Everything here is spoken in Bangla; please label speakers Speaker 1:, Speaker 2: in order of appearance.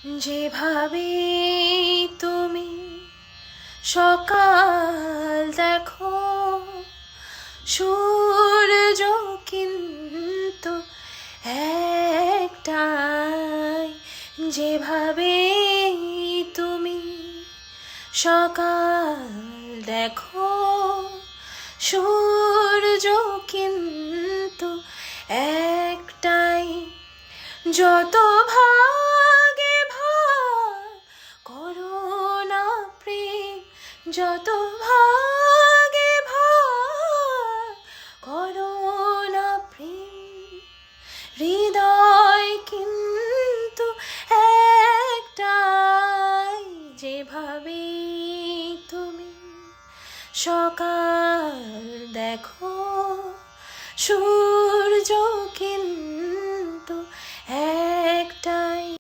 Speaker 1: যেভাবে তুমি সকাল দেখো, সূর্য কিন্তু একটাই। যেভাবে তুমি সকাল দেখো, সূর্য কিন্তু একটাই। যত ভাগে ভাগ করো না প্রেম, যত ভাগে ভাগ করো না প্রেম, হৃদয় কিন্তু একটাই। যেভাবে তুমি সকাল দেখো,